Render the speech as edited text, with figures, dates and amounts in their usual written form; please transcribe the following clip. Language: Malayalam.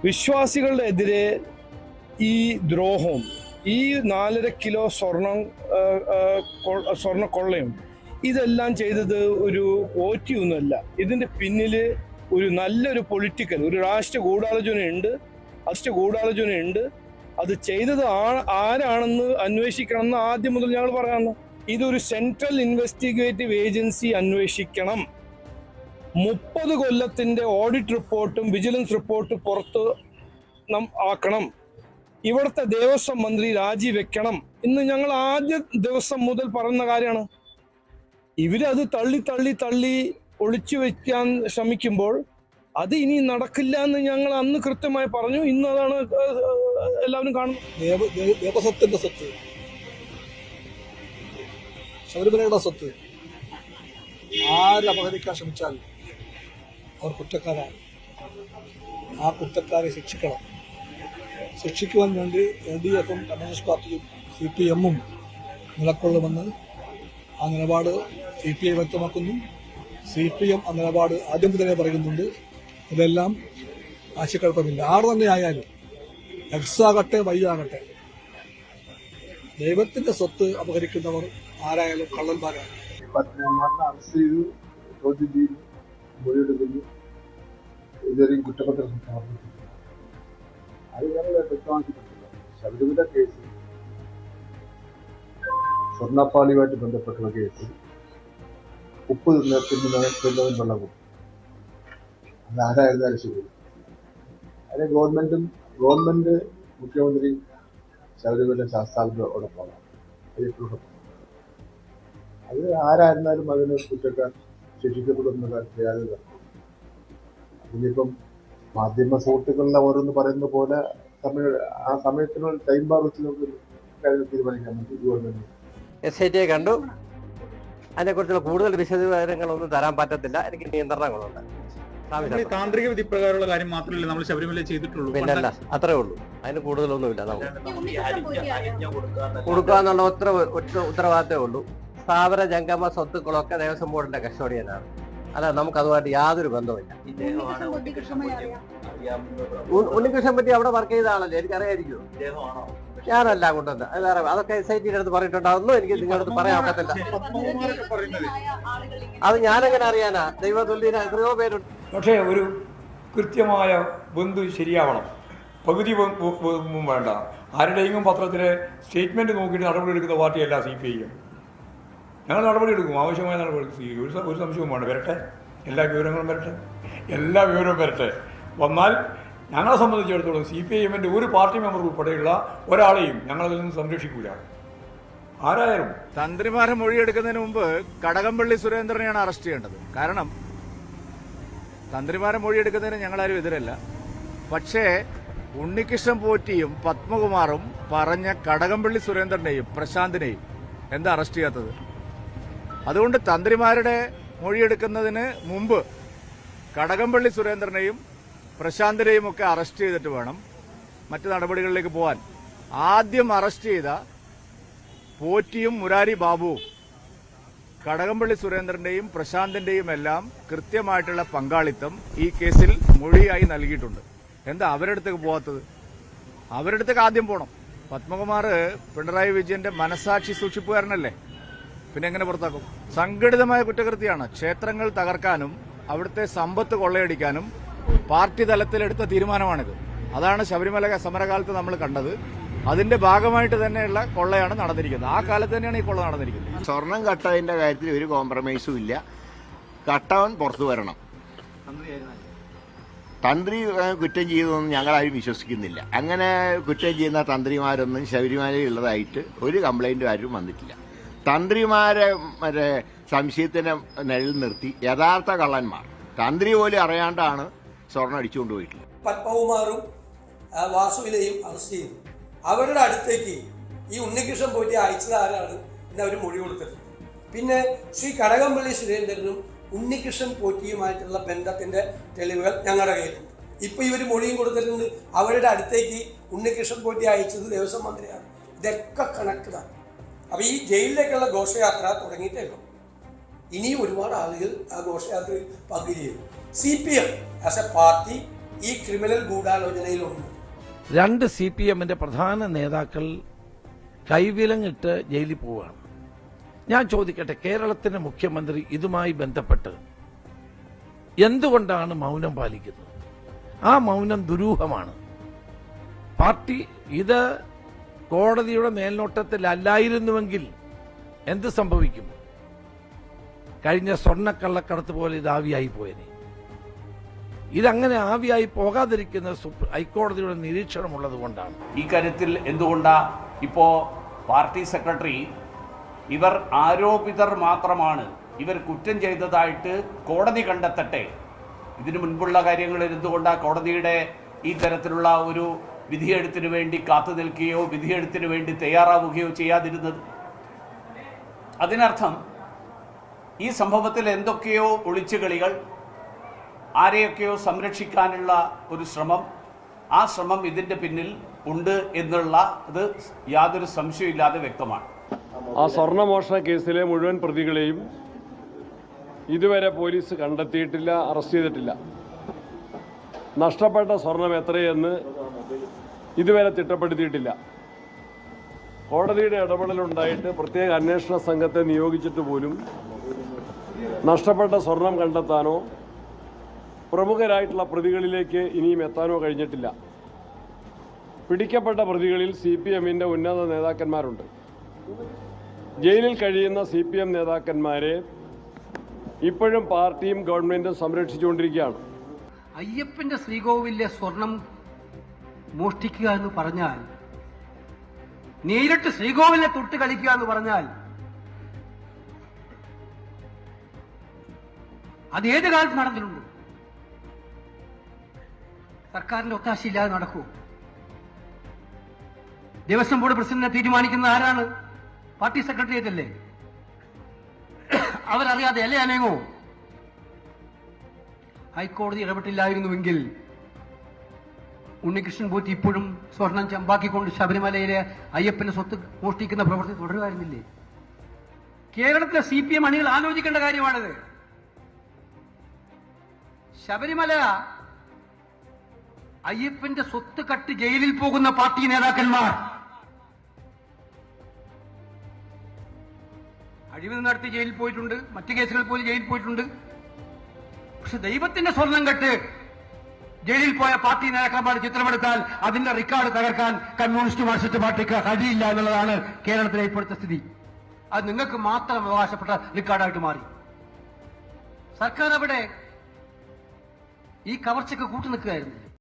വിശ്വാസികളുടെ എതിരെ ഈ ദ്രോഹവും ഈ 4.5 കിലോ സ്വർണ്ണ കൊള്ളയും ഇതെല്ലാം ചെയ്തത് ഒരു പോറ്റിയൊന്നുമല്ല. ഇതിൻ്റെ പിന്നിൽ ഒരു നല്ലൊരു പൊളിറ്റിക്കൽ ഒരു രാഷ്ട്രീയ ഗൂഢാലോചനയുണ്ട്. അത് ചെയ്തത് ആരാണെന്ന് അന്വേഷിക്കണം എന്ന് ആദ്യം മുതൽ ഞങ്ങൾ പറയാമെന്ന്. ഇതൊരു സെൻട്രൽ ഇൻവെസ്റ്റിഗേറ്റീവ് ഏജൻസി അന്വേഷിക്കണം. 30 കൊല്ലത്തിന്റെ ഓഡിറ്റ് റിപ്പോർട്ടും വിജിലൻസ് റിപ്പോർട്ടും പുറത്ത് ആക്കണം. ഇവിടുത്തെ ദേവസ്വം മന്ത്രി രാജിവെക്കണം എന്ന് ഞങ്ങൾ ആദ്യ ദിവസം മുതൽ പറയുന്ന കാര്യമാണ്. ഇവരത് തള്ളി ഒളിച്ചു വെക്കാൻ ശ്രമിക്കുമ്പോൾ അത് ഇനി നടക്കില്ല എന്ന് ഞങ്ങൾ അന്ന് കൃത്യമായി പറഞ്ഞു. ഇന്ന് അതാണ് എല്ലാവരും കാണുന്നത്. ദേവസ്വത്തിന്റെ സ്വത്ത്, ശബരിമലയുടെ സ്വത്ത് ആര് അപഹരിക്കാൻ ശ്രമിച്ചാൽ അവർ കുറ്റക്കാരാണ്. ആ കുറ്റക്കാരെ ശിക്ഷിക്കണം. ശിക്ഷിക്കുവാൻ വേണ്ടി LDFും കമ്മ്യൂണിസ്റ്റ് പാർട്ടിയും CPMും നിലകൊള്ളുമെന്ന് ആ നിലപാട് CPI വ്യക്തമാക്കുന്നു. CPM ആ നിലപാട് ആദ്യം തന്നെ പറയുന്നുണ്ട്. ഇതെല്ലാം ആശയക്കുഴപ്പമില്ല. ആറ് തന്നെ ആയാലും X ആകട്ടെ Y ആകട്ടെ, ദൈവത്തിന്റെ സ്വത്ത് അപഹരിക്കുന്നവർ ആരായാലും കള്ളന്മാരാണ്. അറസ്റ്റ് ചെയ്തു, ചോദ്യം ചെയ്തു, മൊഴിയെടുക്കുന്നു, ഇതുവരെയും കുറ്റപത്രം സമർപ്പിച്ചു. അത് ഞങ്ങൾ വ്യക്തമാക്കിയിട്ടില്ല. ശബരിമല കേസ്, സ്വർണ്ണപ്പാളിയുമായിട്ട് ബന്ധപ്പെട്ടുള്ള കേസിൽ ഉപ്പ് തിന്നവൻ വെള്ളം കൊടുക്കും. അത് ആരായിരുന്നാലും ശരി. അതിന് ഗവൺമെന്റ് മുഖ്യമന്ത്രി ശബരിമല ശാസ്താവിനോടൊപ്പമാണ്. അത് ആരായിരുന്നാലും അതിന് കുറ്റക്കാർ ശിക്ഷിക്കപ്പെടുന്ന കാര്യത്തിൽ യാതൊരു അതിനിപ്പം മാധ്യമ സുഹൃത്തുക്കളുടെ ഓരോന്ന് പറയുന്ന പോലെ ആ സമയത്തിനുള്ള ടൈം ബാർ വെച്ച് നമുക്ക് കാര്യം തീരുമാനിക്കാൻ പറ്റും. ഗവൺമെന്റ് SIT കണ്ടു. അതിനെക്കുറിച്ചുള്ള കൂടുതൽ വിശദവിവരങ്ങളൊന്നും തരാൻ പറ്റത്തില്ല. എനിക്ക് നിയന്ത്രണങ്ങളുണ്ട്. താന്ത്രിക വിധി പ്രകാരമുള്ള കാര്യം മാത്രമല്ല നമ്മൾ ശബരിമല ചെയ്തിട്ടുള്ളൂ. പിന്നല്ല, അത്രേ ഉള്ളൂ. അതിന് കൂടുതലൊന്നുമില്ല. നമുക്ക് കൊടുക്കാന്നുള്ള ഉത്തരവാദിത്തമേ ഉള്ളൂ. സ്ഥാവര ജംഗമ സ്വത്തുക്കളൊക്കെ ദേവസ്വം ബോർഡിന്റെ കസ്റ്റോഡിയനാണ്. അല്ല, നമുക്ക് അതുമായിട്ട് യാതൊരു ബന്ധമില്ല. ഉണ്ണികൃഷ്ണൻ പറ്റി അവിടെ വർക്ക് ചെയ്ത ആളല്ലേ, എനിക്കറിയായിരിക്കും. ഞാനല്ല കൊണ്ടുവന്ന് അതൊക്കെ SIT അടുത്ത് പറഞ്ഞിട്ടുണ്ടാവുന്നു. എനിക്ക് നിങ്ങളടുത്ത് പറയാൻ ഒക്കത്തില്ല. അത് ഞാനെങ്ങനെ അറിയാനാ? ദൈവതുല്യന എത്രയോ പേരുണ്ട്. പക്ഷേ ഒരു കൃത്യമായ ബന്ധു ശരിയാവണം. പകുതി വേണ്ട. ആരുടെയെങ്കിലും പത്രത്തിലെ സ്റ്റേറ്റ്മെന്റ് നോക്കിയിട്ട് നടപടിയെടുക്കുന്ന പാർട്ടിയല്ല CPIM. ഞങ്ങൾ നടപടിയെടുക്കും, ആവശ്യമായ നടപടി സ്വീകരിക്കും. ഒരു സംശയവും വേണ്ട. വരട്ടെ, എല്ലാ വിവരവും വരട്ടെ. വന്നാൽ ഞങ്ങളെ സംബന്ധിച്ചിടത്തോളം CPIMന്റെ ഒരു പാർട്ടി മെമ്പർ ഉൾപ്പെടെയുള്ള ഒരാളെയും ഞങ്ങളതിൽ നിന്ന് സംരക്ഷിക്കൂല, ആരായാലും. തന്ത്രിമാരെ മൊഴിയെടുക്കുന്നതിന് മുമ്പ് കടകംപള്ളി സുരേന്ദ്രനെയാണ് അറസ്റ്റ് ചെയ്യേണ്ടത്. കാരണം തന്ത്രിമാരെ മൊഴിയെടുക്കുന്നതിന് ഞങ്ങളാരും എതിരല്ല. പക്ഷേ ഉണ്ണികൃഷ്ണൻ പോറ്റിയും പത്മകുമാറും പറഞ്ഞ കടകംപള്ളി സുരേന്ദ്രനെയും പ്രശാന്തിനെയും എന്താ അറസ്റ്റ് ചെയ്യാത്തത്? അതുകൊണ്ട് തന്ത്രിമാരുടെ മൊഴിയെടുക്കുന്നതിന് മുമ്പ് കടകംപള്ളി സുരേന്ദ്രനെയും പ്രശാന്തിനെയും ഒക്കെ അറസ്റ്റ് ചെയ്തിട്ട് വേണം മറ്റ് നടപടികളിലേക്ക് പോകാൻ. ആദ്യം അറസ്റ്റ് ചെയ്ത പോറ്റിയും മുരാരി ബാബുവും കടകംപള്ളി സുരേന്ദ്രന്റെയും പ്രശാന്തിന്റെയും എല്ലാം കൃത്യമായിട്ടുള്ള പങ്കാളിത്തം ഈ കേസിൽ മൊഴിയായി നൽകിയിട്ടുണ്ട്. എന്താ അവരടുത്തേക്ക് പോകാത്തത്? അവരടുത്തേക്ക് ആദ്യം പോകണം. പത്മകുമാർ പിണറായി വിജയന്റെ മനസാക്ഷി സൂക്ഷിപ്പുകാരനല്ലേ, പിന്നെ എങ്ങനെ പുറത്താക്കും? സംഘടിതമായ കുറ്റകൃത്യമാണ്. ക്ഷേത്രങ്ങൾ തകർക്കാനും അവിടുത്തെ സമ്പത്ത് കൊള്ളയടിക്കാനും പാർട്ടി തലത്തിലെടുത്ത തീരുമാനമാണിത്. അതാണ് ശബരിമല സമരകാലത്ത് നമ്മൾ കണ്ടത്. അതിന്റെ ഭാഗമായിട്ട് തന്നെയുള്ള കൊള്ളയാണ് നടന്നിരിക്കുന്നത്. ആ കാലത്ത് തന്നെയാണ് ഈ കൊള്ള നടന്നിരിക്കുന്നത്. സ്വർണം കട്ടതിന്റെ കാര്യത്തിൽ ഒരു കോംപ്രമൈസും ഇല്ല. കട്ടവൻ പുറത്തു വരണം. തന്ത്രി കുറ്റം ചെയ്തതൊന്നും ഞങ്ങളാരും വിശ്വസിക്കുന്നില്ല. അങ്ങനെ കുറ്റം ചെയ്യുന്ന തന്ത്രിമാരൊന്നും ശബരിമലയുള്ളതായിട്ട് ഒരു കംപ്ലൈന്റും ആരും വന്നിട്ടില്ല. തന്ത്രിമാരെ സംശയത്തിന് നിഴൽ നിർത്തി യഥാർത്ഥ കള്ളന്മാർ തന്ത്രി പോലും അറിയാണ്ടാണ് സ്വർണം അടിച്ചുകൊണ്ടുപോയിട്ടുള്ളത്. പത്മകുമാറും വാസുവിനെയും അറസ്റ്റ് ചെയ്തു. അവരുടെ അടുത്തേക്ക് ഈ ഉണ്ണികൃഷ്ണൻ പോറ്റി അയച്ചത് ആരാണ് എന്ന് അവർ മൊഴി കൊടുത്തിട്ടുണ്ട്. പിന്നെ ശ്രീ കടകംപള്ളി സുരേന്ദ്രനും ഉണ്ണികൃഷ്ണൻ പോറ്റിയുമായിട്ടുള്ള ബന്ധത്തിന്റെ തെളിവുകൾ ഞങ്ങളുടെ കയ്യിലുണ്ട്. ഇപ്പൊ ഇവർ മൊഴിയും കൊടുത്തിട്ടുണ്ട്. അവരുടെ അടുത്തേക്ക് ഉണ്ണികൃഷ്ണൻ പോറ്റി അയച്ചത് ദേവസ്വം മന്ത്രിയാണ്. ഇതൊക്കെ കണക്കിലാണ്. അപ്പൊ ഈ ജയിലിലേക്കുള്ള ഘോഷയാത്ര തുടങ്ങിയിട്ടേക്കും. ഇനിയും ഒരുപാട് ആളുകൾ ആ ഘോഷയാത്രയിൽ പങ്കുചെയ്യും. CPM ആസ് എ പാർട്ടി ഈ ക്രിമിനൽ ഗൂഢാലോചനയിലുണ്ട്. 2 CPM-ന്റെ പ്രധാന നേതാക്കൾ കൈവിലങ്ങിട്ട് ജയിലിൽ പോവുകയാണ്. ഞാൻ ചോദിക്കട്ടെ, കേരളത്തിന്റെ മുഖ്യമന്ത്രി ഇതുമായി ബന്ധപ്പെട്ട് എന്തുകൊണ്ടാണ് മൗനം പാലിക്കുന്നത്? ആ മൗനം ദുരൂഹമാണ്. പാർട്ടി ഇത് കോടതിയുടെ മേൽനോട്ടത്തിലല്ലായിരുന്നുവെങ്കിൽ എന്ത് സംഭവിക്കും? കഴിഞ്ഞ സ്വർണ്ണക്കള്ളക്കടത്ത് പോലെ ഇത് ആവിയായി പോയനെ. ഇതങ്ങനെ ആവിയായി പോകാതിരിക്കുന്ന ഹൈക്കോടതിയുടെ നിരീക്ഷണമുള്ളത് കൊണ്ടാണ്. ഈ കാര്യത്തിൽ എന്തുകൊണ്ടാ ഇപ്പോ പാർട്ടി സെക്രട്ടറി ഇവർ ആരോപിതർ മാത്രമാണ്, ഇവർ കുറ്റം ചെയ്തതായിട്ട് കോടതി കണ്ടെത്തട്ടെ, ഇതിനു മുൻപുള്ള കാര്യങ്ങളിൽ എന്തുകൊണ്ടാ കോടതിയുടെ ഈ തരത്തിലുള്ള ഒരു വിധിയെഴുത്തിന് വേണ്ടി കാത്തു നിൽക്കുകയോ വിധിയെഴുത്തിന് വേണ്ടി തയ്യാറാവുകയോ ചെയ്യാതിരുന്നത്? അതിനർത്ഥം ഈ സംഭവത്തിൽ എന്തൊക്കെയോ ഒളിച്ചുകളികൾ, ആരെയൊക്കെയോ സംരക്ഷിക്കാനുള്ള ഒരു ശ്രമം, ആ ശ്രമം ഇതിൻ്റെ പിന്നിൽ ഉണ്ട് എന്നുള്ളത് യാതൊരു സംശയമില്ലാതെ വ്യക്തമാണ്. ആ സ്വർണ്ണമോഷണ കേസിലെ മുഴുവൻ പ്രതികളെയും ഇതുവരെ പോലീസ് കണ്ടെത്തിയിട്ടില്ല, അറസ്റ്റ് ചെയ്തിട്ടില്ല. നഷ്ടപ്പെട്ട സ്വർണം എത്രയെന്ന് ഇതുവരെ തിട്ടപ്പെടുത്തിയിട്ടില്ല. കോടതിയുടെ ഇടപെടലുണ്ടായിട്ട് പ്രത്യേക അന്വേഷണ സംഘത്തെ നിയോഗിച്ചിട്ട് പോലും നഷ്ടപ്പെട്ട സ്വർണം കണ്ടെത്താനോ പ്രമുഖരായിട്ടുള്ള പ്രതികളിലേക്ക് ഇനിയും എത്താനോ കഴിഞ്ഞിട്ടില്ല. പിടിക്കപ്പെട്ട പ്രതികളിൽ CPM-ന്റെ ഉന്നത നേതാക്കന്മാരുണ്ട്. ജയിലിൽ കഴിയുന്ന CPM നേതാക്കന്മാരെ ഇപ്പോഴും പാർട്ടിയും ഗവൺമെന്റും സംരക്ഷിച്ചുകൊണ്ടിരിക്കുകയാണ്. അയ്യപ്പന്റെ ശ്രീകോവിലെ സ്വർണം മോഷ്ടിക്കുക എന്ന് പറഞ്ഞാൽ, നേരിട്ട് ശ്രീകോവിലിനെ തൊട്ട് കളിക്കുക എന്ന് പറഞ്ഞാൽ, അത് ഏത് കാലത്ത് നടന്നിട്ടുണ്ട്? സർക്കാരിന്റെ ഒത്താശയില്ലാതെ നടക്കൂ? ദേവസ്വം ബോർഡ് പ്രസിഡന്റിനെ തീരുമാനിക്കുന്ന ആരാണ്? പാർട്ടി സെക്രട്ടേറിയറ്റ് അല്ലേ? അവരറിയാതെ അല്ലേ അനേങ്ങോ? ഹൈക്കോടതി ഇടപെട്ടില്ലായിരുന്നുവെങ്കിൽ ഉണ്ണികൃഷ്ണൻ പോറ്റി ഇപ്പോഴും സ്വർണം ചമ്പാക്കിക്കൊണ്ട് ശബരിമലയിലെ അയ്യപ്പന്റെ സ്വത്ത് മോഷ്ടിക്കുന്ന പ്രവൃത്തി തുടരുമായിരുന്നില്ലേ? കേരളത്തിലെ CPM അണികൾ ആലോചിക്കേണ്ട കാര്യമാണിത്. ശബരിമല അയ്യപ്പന്റെ സ്വത്ത് കട്ട് ജയിലിൽ പോകുന്ന പാർട്ടി നേതാക്കന്മാർ അഴിമതി നടത്തി ജയിലിൽ പോയിട്ടുണ്ട്, മറ്റു കേസുകൾ പോലും ജയിലിൽ പോയിട്ടുണ്ട്. പക്ഷെ ദൈവത്തിന്റെ സ്വർണം കെട്ട് ജയിലിൽ പോയ പാർട്ടി നേതാക്കന്മാർ ചിത്രമെടുത്താൽ അതിന്റെ റെക്കോർഡ് തകർക്കാൻ കമ്മ്യൂണിസ്റ്റ് മാർക്സിസ്റ്റ് പാർട്ടിക്ക് കഴിയില്ല എന്നുള്ളതാണ് കേരളത്തിലെ ഇപ്പോഴത്തെ സ്ഥിതി. അത് നിങ്ങൾക്ക് മാത്രം അവകാശപ്പെട്ട റെക്കോർഡായിട്ട് മാറി. സർക്കാർ അവിടെ ഈ കവർച്ചയ്ക്ക് കൂട്ടുനിൽക്കുകയായിരുന്നു.